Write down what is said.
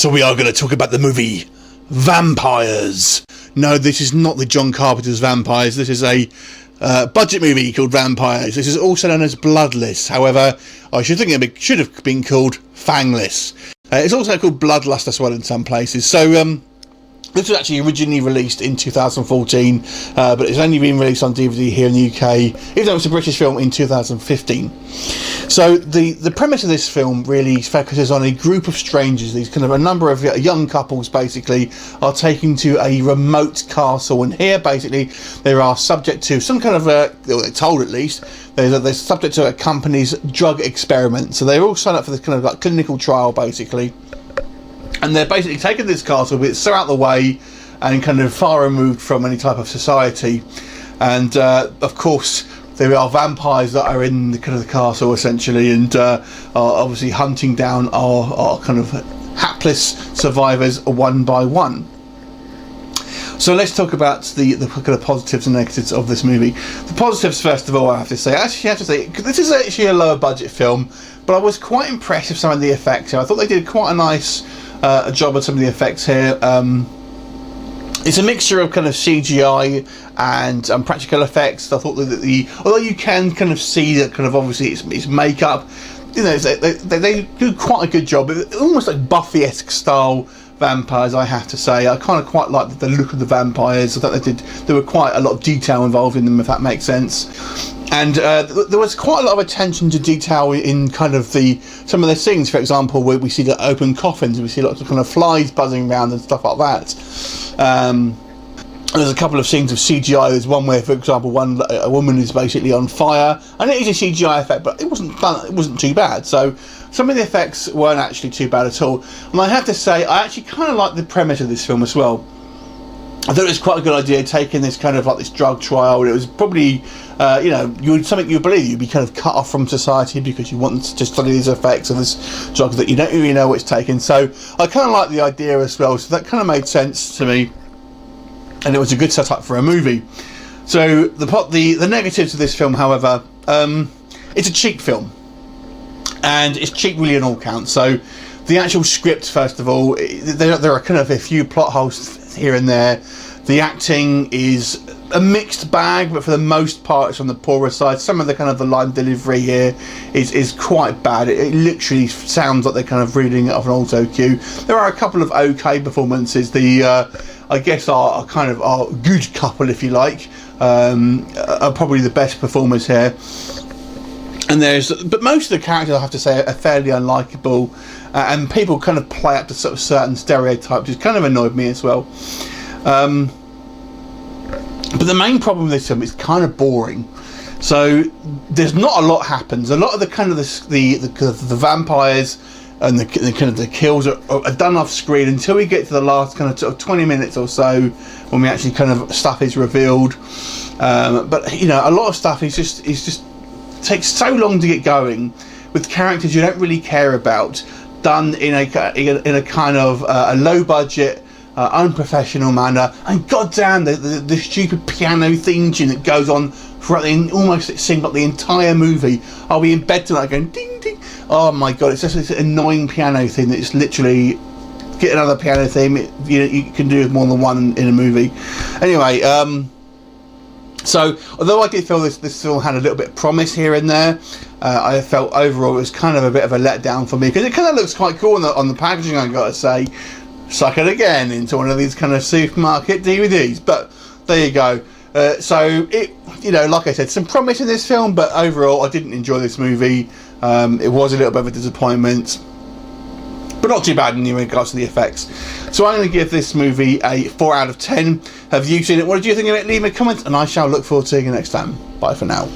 So we are going to talk about the movie Vampires. No, this is not the John Carpenter's Vampires. This is a budget movie called Vampires. This is also known as Bloodless. However, I should think it should have been called Fangless. It's also called Bloodlust as well in some places. So this was actually originally released in 2014, but it's only been released on DVD here in the UK, even though it's a British film, in 2015. So the premise of this film really focuses on a group of strangers. These kind of a number of young couples basically are taken to a remote castle, and here basically they are subject to some kind of they're told at least they're subject to a company's drug experiment. So they're all signed up for this kind of like clinical trial basically. And they're basically taking this castle, but it's so out of the way and kind of far removed from any type of society. And of course, there are vampires that are in the kind of the castle essentially, and are obviously hunting down our kind of hapless survivors one by one. So let's talk about the kind of positives and negatives of this movie. The positives, first of all, I have to say, this is actually a lower budget film, but I was quite impressed with some of the effects here. I thought they did quite a nice job of some of the effects here. It's a mixture of kind of CGI and practical effects. I thought that although you can kind of see that kind of obviously it's makeup, you know, they do quite a good job. Almost like Buffy-esque style vampires, I have to say. I kind of quite like the look of the vampires. I thought there were quite a lot of detail involved in them, if that makes sense. And there was quite a lot of attention to detail in kind of some of the scenes. For example, where we see the open coffins, we see lots of kind of flies buzzing around and stuff like that. There's a couple of scenes of CGI. There's one where, for example, a woman is basically on fire, and it is a CGI effect, but it wasn't too bad. So some of the effects weren't actually too bad at all. And I have to say, I actually kind of like the premise of this film as well. I thought it was quite a good idea taking this kind of like this drug trial. It was probably, something you believe you'd be kind of cut off from society because you want to study these effects of this drug that you don't really know what's taken. So I kind of like the idea as well. So that kind of made sense to me, and it was a good setup for a movie. So the negatives of this film, however, it's a cheap film, and it's cheap really on all counts. So the actual script, first of all, there are kind of a few plot holes here and there. The acting is a mixed bag, but for the most part it's on the poorer side. Some of the kind of the line delivery here is quite bad. It literally sounds like they're kind of reading it off an auto cue. There are a couple of okay performances. I guess our kind of our good couple, if you like, are probably the best performers here. But most of the characters, I have to say, are fairly unlikable, and people kind of play up to sort of certain stereotypes, which kind of annoyed me as well. But the main problem with this film is kind of boring. So there's not a lot happens. A lot of the kind of the vampires and the kind of the kills are done off screen until we get to the last kind of sort of 20 minutes or so, when we actually kind of stuff is revealed. But you know, a lot of stuff is just takes so long to get going with characters you don't really care about, done in a kind of a low budget, unprofessional manner. And goddamn, the stupid piano theme tune that goes on throughout almost it seemed like the entire movie. I'll be in bed tonight going ding ding. Oh my god, it's just this annoying piano theme that it's literally, get another piano theme. You can do more than one in a movie. Anyway, so although I did feel this film had a little bit of promise here and there, I felt overall it was kind of a bit of a letdown for me, because it kind of looks quite cool on the packaging, I gotta say. Suck it again into one of these kind of supermarket DVDs, but there you go. So it, like I said, some promise in this film, but overall I didn't enjoy this movie. It was a little bit of a disappointment, but not too bad in regards to the effects. So I'm going to give this movie a 4 out of 10. Have you seen it? What did you think of it? Leave me a comment, and I shall look forward to seeing you next time. Bye for now.